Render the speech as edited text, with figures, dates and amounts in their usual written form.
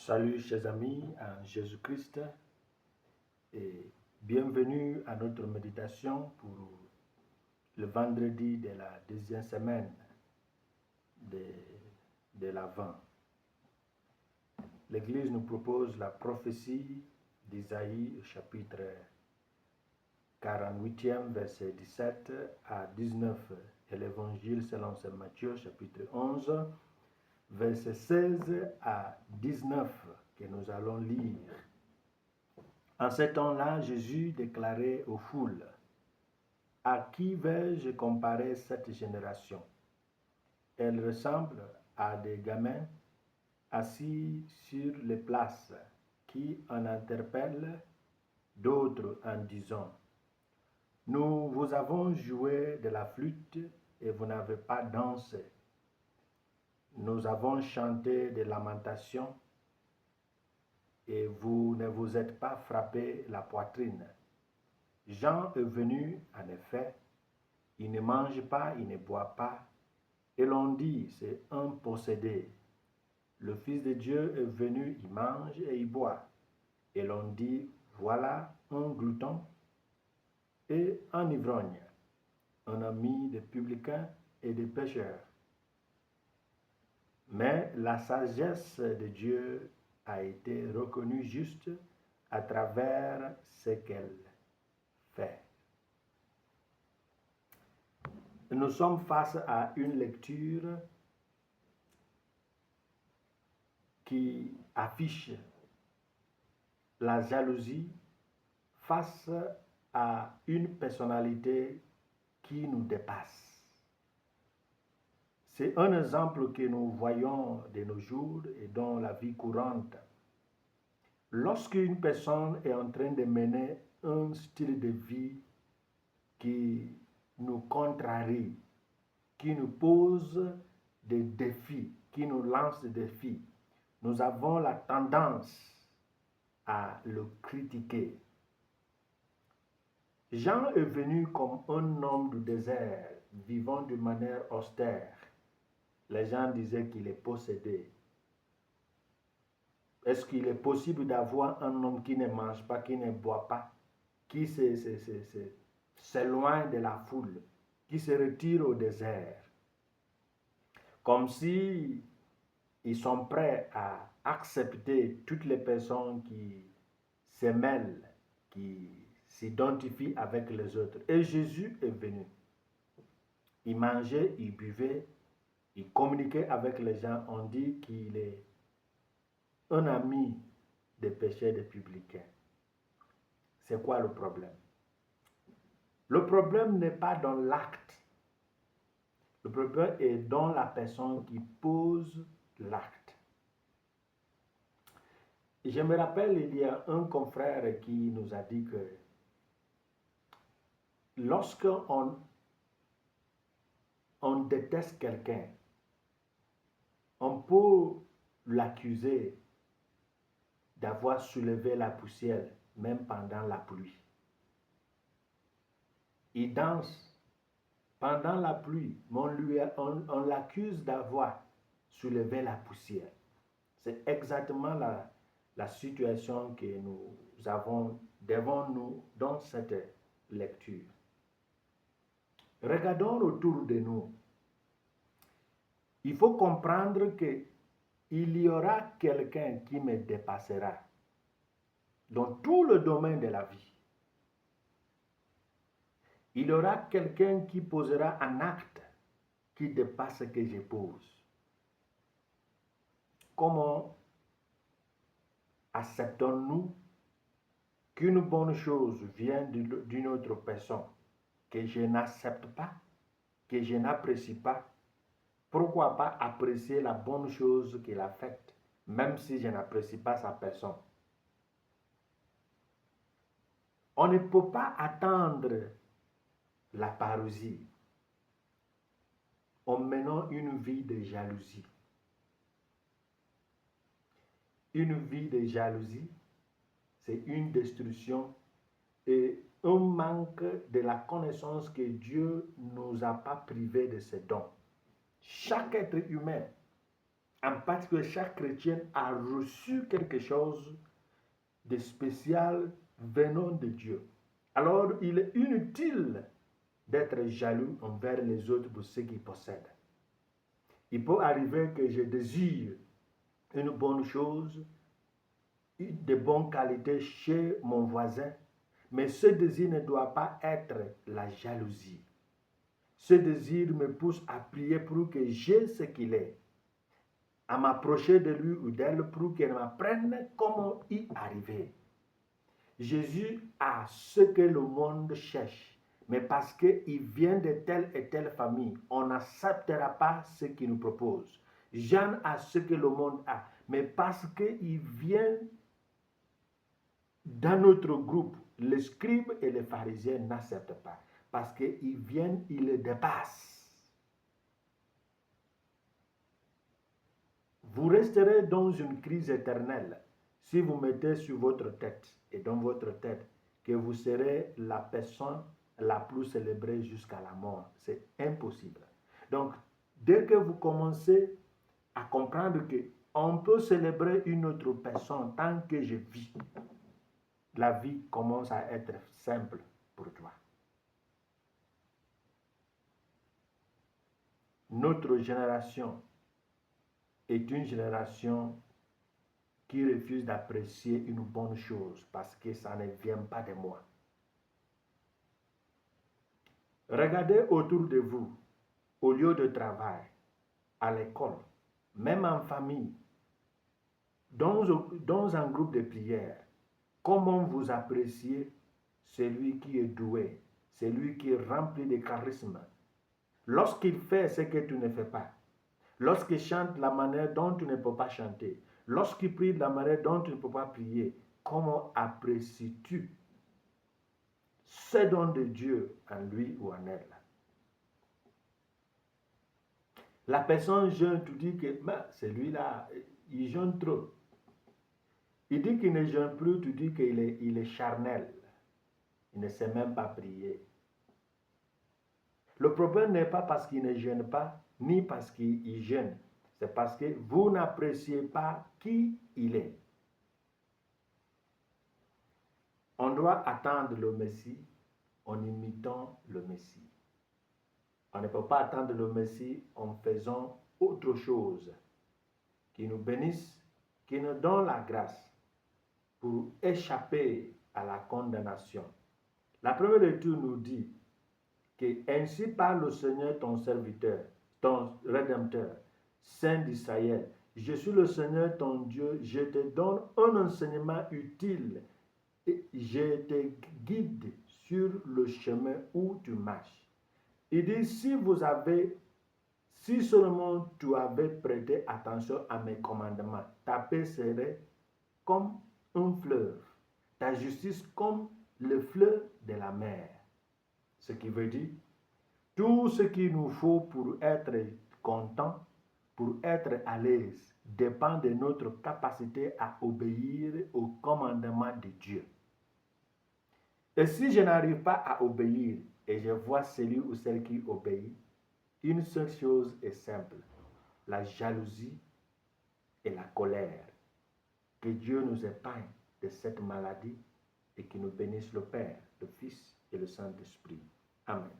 Salut chers amis en Jésus-Christ et bienvenue à notre méditation pour le vendredi de la deuxième semaine de l'Avent. L'Église nous propose la prophétie d'Isaïe chapitre 48e verset 17 à 19 et l'Évangile selon saint Matthieu chapitre 11 verset 16 à 19 que nous allons lire. En ce temps-là, Jésus déclarait aux foules: « À qui vais-je comparer cette génération? Elle ressemble à des gamins assis sur les places qui en interpellent d'autres en disant: « Nous vous avons joué de la flûte et vous n'avez pas dansé. Nous avons chanté des lamentations et vous ne vous êtes pas frappé la poitrine. » Jean est venu, en effet, il ne mange pas, il ne boit pas, et l'on dit, c'est un possédé. Le Fils de Dieu est venu, il mange et il boit, et l'on dit, voilà un glouton et un ivrogne, un ami des publicains et des pécheurs. Mais la sagesse de Dieu a été reconnue juste à travers ce qu'elle fait. Nous sommes face à une lecture qui affiche la jalousie face à une personnalité qui nous dépasse. C'est un exemple que nous voyons de nos jours et dans la vie courante. Lorsqu'une personne est en train de mener un style de vie qui nous contrarie, qui nous pose des défis, qui nous lance des défis, nous avons la tendance à le critiquer. Jean est venu comme un homme du désert, vivant de manière austère. Les gens disaient qu'il est possédé. Est-ce qu'il est possible d'avoir un homme qui ne mange pas, qui ne boit pas, qui s'éloigne de la foule, qui se retire au désert, comme si ils sont prêts à accepter toutes les personnes qui se mêlent, qui s'identifient avec les autres. Et Jésus est venu. Il mangeait, il buvait, il communiquait avec les gens. On dit qu'il est un ami des pécheurs des publicains. C'est quoi le problème? Le problème n'est pas dans l'acte. Le problème est dans la personne qui pose l'acte. Je me rappelle, il y a un confrère qui nous a dit que lorsqu'on déteste quelqu'un, on peut l'accuser d'avoir soulevé la poussière même pendant la pluie. Il danse pendant la pluie, mais on l'accuse d'avoir soulevé la poussière. C'est exactement la situation que nous avons devant nous dans cette lecture. Regardons autour de nous. Il faut comprendre qu'il y aura quelqu'un qui me dépassera dans tout le domaine de la vie. Il y aura quelqu'un qui posera un acte qui dépasse ce que je pose. Comment acceptons-nous qu'une bonne chose vient d'une autre personne que je n'accepte pas, que je n'apprécie pas? Pourquoi pas apprécier la bonne chose qu'il a faite, même si je n'apprécie pas sa personne? On ne peut pas attendre la parousie en menant une vie de jalousie. Une vie de jalousie, c'est une destruction et un manque de la connaissance que Dieu ne nous a pas privés de ses dons. Chaque être humain En particulier, chaque chrétien a reçu quelque chose de spécial venant de Dieu. Alors, il est inutile d'être jaloux envers les autres pour ce qu'ils possèdent. Il peut arriver que je désire une bonne chose, de bonnes qualités chez mon voisin, mais ce désir ne doit pas être la jalousie. Ce désir me pousse à prier pour que j'ai ce qu'il est, à m'approcher de lui ou d'elle pour qu'elle m'apprenne comment y arriver. Jésus a ce que le monde cherche, mais parce qu'il vient de telle et telle famille, on n'acceptera pas ce qu'il nous propose. Jean a ce que le monde a, mais parce qu'il vient dans notre groupe, les scribes et les pharisiens n'acceptent pas, parce qu'ils viennent, ils le dépassent. Vous resterez dans une crise éternelle si vous mettez sur votre tête et dans votre tête que vous serez la personne la plus célébrée jusqu'à la mort. C'est impossible. Donc, dès que vous commencez à comprendre qu'on peut célébrer une autre personne tant que je vis, la vie commence à être simple pour toi. Notre génération est une génération qui refuse d'apprécier une bonne chose parce que ça ne vient pas de moi. Regardez autour de vous, au lieu de travail, à l'école, même en famille, dans un groupe de prière, comment vous appréciez celui qui est doué, celui qui est rempli de charisme. Lorsqu'il fait ce que tu ne fais pas, lorsqu'il chante la manière dont tu ne peux pas chanter, lorsqu'il prie de la manière dont tu ne peux pas prier, comment apprécies-tu ce don de Dieu en lui ou en elle? La personne jeûne, tu dis que celui-là, il jeûne trop. Il dit qu'il ne jeûne plus, tu dis qu'il est charnel. Il ne sait même pas prier. Le problème n'est pas parce qu'il ne jeûne pas, ni parce qu'il jeûne. C'est parce que vous n'appréciez pas qui il est. On doit attendre le Messie en imitant le Messie. On ne peut pas attendre le Messie en faisant autre chose qui nous bénisse, qui nous donne la grâce pour échapper à la condamnation. La première lecture nous dit que ainsi parle le Seigneur ton serviteur, ton Rédempteur, Saint d'Israël. Je suis le Seigneur ton Dieu, je te donne un enseignement utile et je te guide sur le chemin où tu marches. Il dit, si seulement tu avais prêté attention à mes commandements, ta paix serait comme un fleuve, ta justice comme le fleuve de la mer. Ce qui veut dire, tout ce qu'il nous faut pour être content, pour être à l'aise, dépend de notre capacité à obéir aux commandements de Dieu. Et si je n'arrive pas à obéir et je vois celui ou celle qui obéit, une seule chose est simple, la jalousie et la colère. Que Dieu nous épargne de cette maladie et qu'il nous bénisse le Père, le Fils et le Saint-Esprit. Amen.